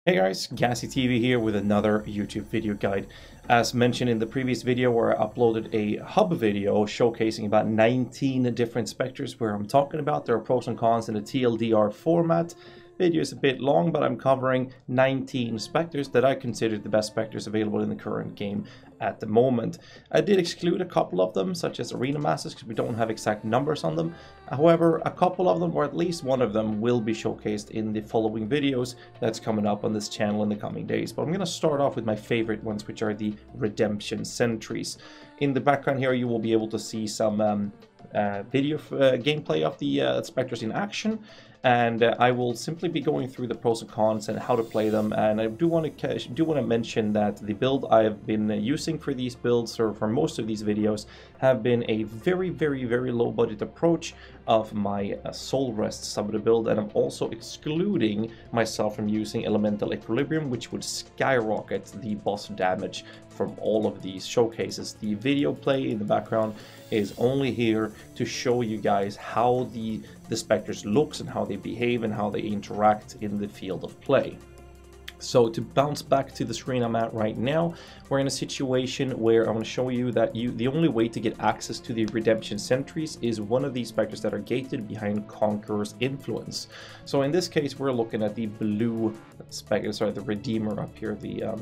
Hey guys, GhazzyTV here with another YouTube video guide. As mentioned in the previous video where I uploaded a hub video showcasing about 19 different specters where I'm talking about their pros and cons in the TLDR format. Video is a bit long, but I'm covering 19 specters that I consider the best specters available in the current game at the moment. I did exclude a couple of them, such as Arena Masters, because we don't have exact numbers on them. However, a couple of them, or at least one of them, will be showcased in the following videos that's coming up on this channel in the coming days. But I'm going to start off with my favorite ones, which are the Redemption Sentries. In the background here, you will be able to see some video gameplay of the specters in action. And I will simply be going through the pros and cons and how to play them. And I do want to mention that the build I've been using for these builds, or for most of these videos, have been a very low budget approach of my Soul Rest sub of the build, and I'm also excluding myself from using Elemental Equilibrium, which would skyrocket the boss damage from all of these showcases. The video play in the background is only here to show you guys how the specters looks and how they behave and how they interact in the field of play. So to bounce back to the screen I'm at right now, we're in a situation where I want to show you that the only way to get access to the Redemption Sentries is one of these specters that are gated behind Conqueror's influence. So in this case, we're looking at the blue specter, sorry, the Redeemer up here, the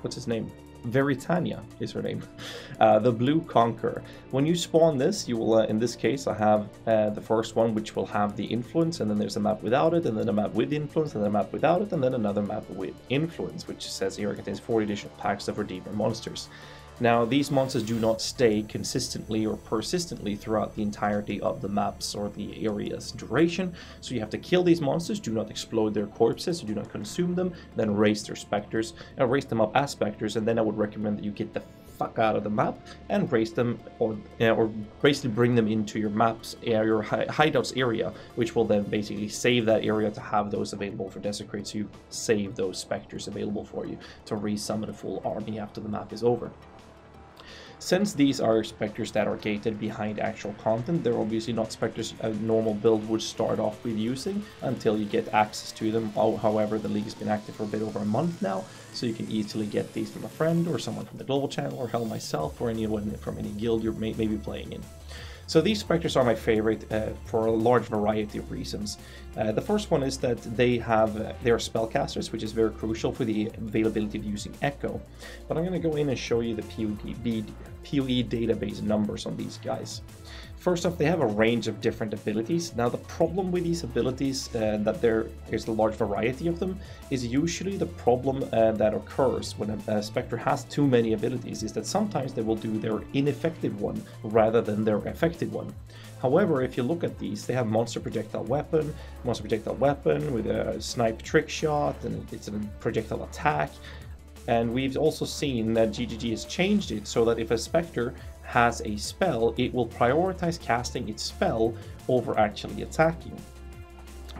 what's his name? Veritania is her name. The Blue Conqueror. When you spawn this, you will, in this case, I have the first one, which will have the influence, and then there's a map without it, and then a map with influence, and then a map without it, and then another map with influence, which says here it contains 40 additional packs of Redeemer monsters. Now, these monsters do not stay consistently or persistently throughout the entirety of the maps or the area's duration, so you have to kill these monsters, do not explode their corpses, do not consume them, then raise their specters, raise them up as specters, and then I would recommend that you get the fuck out of the map and raise them, or basically bring them into your maps, your hideouts area, which will then basically save that area to have those available for Desecrate, so you save those specters available for you to resummon a full army after the map is over. Since these are specters that are gated behind actual content, they're obviously not specters a normal build would start off with using until you get access to them. However, the league has been active for a bit over a month now, so you can easily get these from a friend or someone from the global channel, or hell, myself, or anyone from any guild you're maybe playing in. So these specters are my favorite for a large variety of reasons. The first one is that they are spellcasters, which is very crucial for the availability of using Echo. But I'm going to go in and show you the PoE database numbers on these guys. First off, they have a range of different abilities. Now, the problem with these abilities, that there is a large variety of them, is usually the problem that occurs when a Spectre has too many abilities, is that sometimes they will do their ineffective one rather than their effective one. However, if you look at these, they have Monster Projectile Weapon with a Snipe Trick Shot, and it's a projectile attack. And we've also seen that GGG has changed it so that if a Spectre has a spell, it will prioritize casting its spell over actually attacking.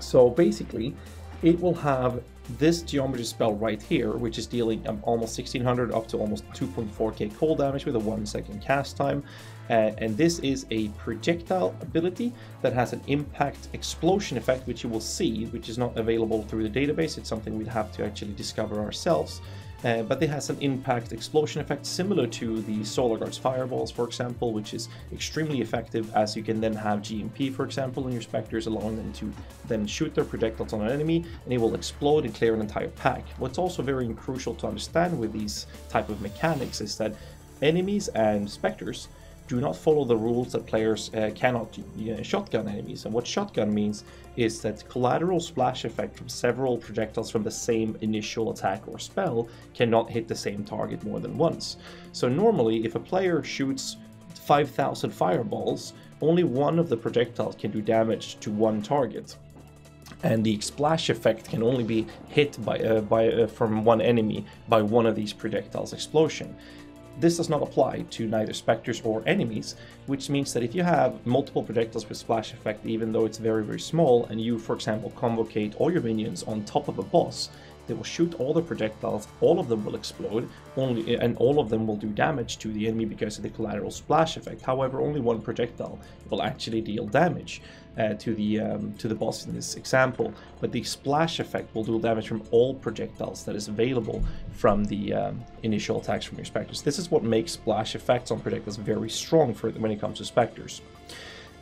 So basically, it will have this geometry spell right here, which is dealing almost 1600 up to almost 2.4k cold damage with a 1 second cast time. And this is a projectile ability that has an impact explosion effect, which you will see, which is not available through the database. It's something we'd have to actually discover ourselves. But it has an impact explosion effect similar to the Solar Guard's Fireballs, for example, which is extremely effective, as you can then have GMP, for example, in your Spectres, allowing them to then shoot their projectiles on an enemy, and it will explode and clear an entire pack. What's also very crucial to understand with these type of mechanics is that enemies and Spectres do not follow the rules that players cannot shotgun enemies. And what shotgun means is that collateral splash effect from several projectiles from the same initial attack or spell cannot hit the same target more than once. So normally, if a player shoots 5,000 fireballs, only one of the projectiles can do damage to one target. And the splash effect can only be hit from one enemy by one of these projectiles' explosion. This does not apply to neither Spectres or enemies, which means that if you have multiple projectiles with splash effect, even though it's very small, and you, for example, convocate all your minions on top of a boss, they will shoot all the projectiles, all of them will explode, and all of them will do damage to the enemy because of the collateral splash effect. However, only one projectile will actually deal damage. to the boss in this example, but the splash effect will deal damage from all projectiles that is available from the initial attacks from your Spectres. This is what makes splash effects on projectiles very strong for when it comes to Spectres.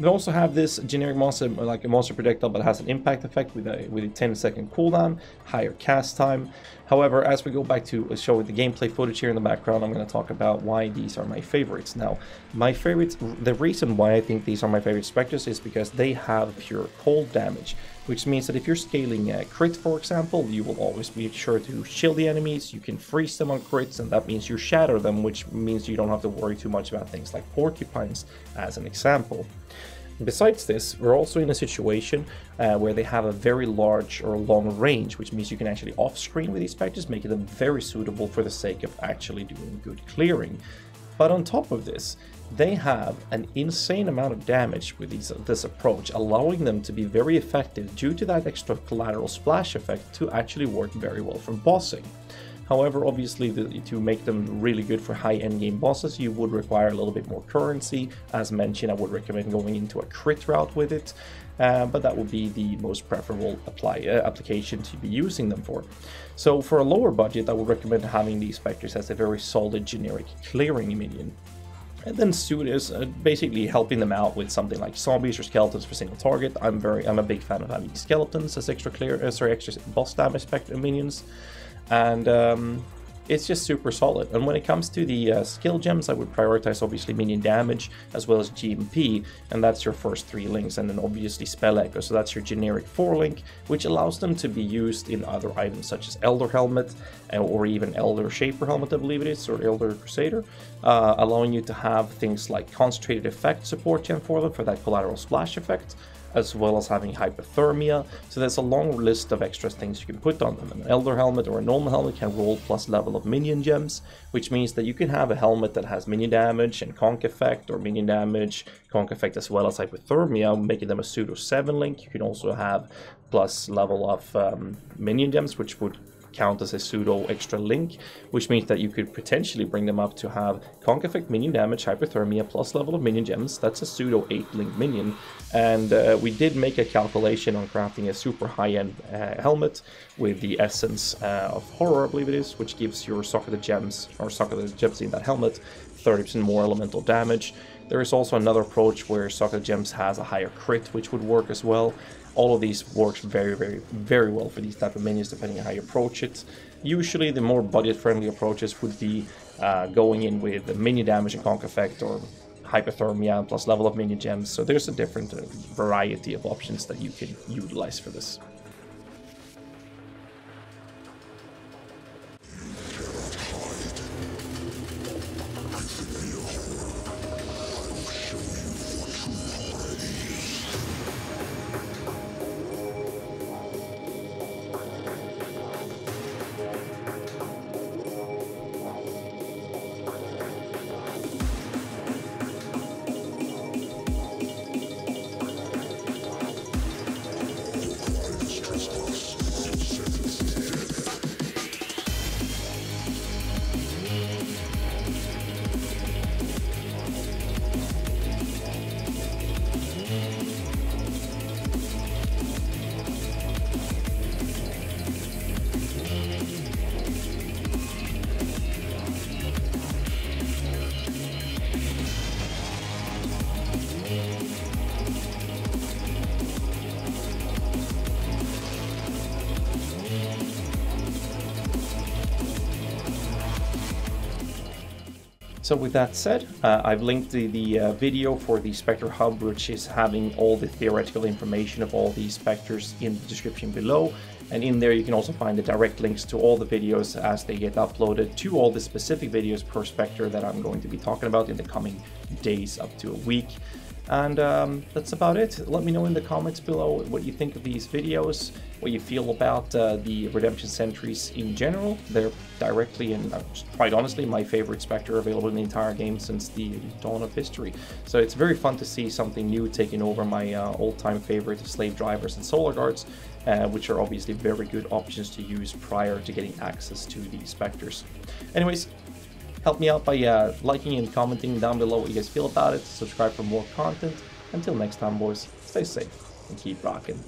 They also have this generic monster, like a monster projectile, but has an impact effect with a 10-second cooldown, higher cast time. However, as we go back to show the gameplay footage here in the background, I'm going to talk about why these are my favorites. Now, my favorites, the reason why I think these are my favorite Spectres is because they have pure cold damage, which means that if you're scaling a crit, for example, you will always be sure to shield the enemies, you can freeze them on crits, and that means you shatter them, which means you don't have to worry too much about things like porcupines, as an example. Besides this, we're also in a situation where they have a very large or long range, which means you can actually off-screen with these Spectres, making them very suitable for the sake of actually doing good clearing. But on top of this, they have an insane amount of damage with this approach, allowing them to be very effective due to that extra collateral splash effect to actually work very well for bossing. However, obviously, to make them really good for high endgame bosses, you would require a little bit more currency. As mentioned, I would recommend going into a crit route with it, but that would be the most preferable application to be using them for. So for a lower budget, I would recommend having these Spectres as a very solid generic clearing minion. And then suit is basically helping them out with something like zombies or skeletons for single target. I'm a big fan of having skeletons as extra boss damage minions. And it's just super solid. And when it comes to the skill gems, I would prioritize obviously minion damage as well as GMP, and that's your first 3 links, and then obviously spell echo, so that's your generic 4 link, which allows them to be used in other items such as Elder Helmet or even Elder Shaper Helmet, I believe it is, or Elder Crusader, allowing you to have things like concentrated effect support gem for them for that collateral splash effect, as well as having hypothermia. So there's a long list of extra things you can put on them. An Elder Helmet or a normal helmet can roll plus level of minion gems, which means that you can have a helmet that has minion damage and conk effect, or minion damage, conk effect as well as hypothermia, making them a pseudo 7 link. You can also have plus level of minion gems, which would count as a pseudo extra link, which means that you could potentially bring them up to have conk effect, minion damage, hypothermia, plus level of minion gems. That's a pseudo 8 link minion. And we did make a calculation on crafting a super high-end helmet with the essence of horror, I believe it is, which gives your Sock of the Gems, or Sock of the Gems in that helmet, 30% more elemental damage. There is also another approach where Sock of the Gems has a higher crit, which would work as well. All of these works very, very, very well for these type of minions, depending on how you approach it. Usually, the more budget-friendly approaches would be going in with the minion damage and conk effect, or hypothermia plus level of minion gems. So there's a different variety of options that you can utilize for this. So with that said, I've linked the video for the Spectre Hub, which is having all the theoretical information of all these Spectres in the description below. And in there you can also find the direct links to all the videos as they get uploaded to all the specific videos per Spectre that I'm going to be talking about in the coming days up to a week. And that's about it. Let me know in the comments below what you think of these videos, what you feel about the Redemption Sentries in general. They're directly and quite honestly my favorite Spectre available in the entire game since the dawn of history. So it's very fun to see something new taking over my old-time favorite Slave Drivers and Solar Guards, which are obviously very good options to use prior to getting access to these Spectres. Anyways, help me out by liking and commenting down below what you guys feel about it. Subscribe for more content. Until next time, boys. stay safe, and keep rocking.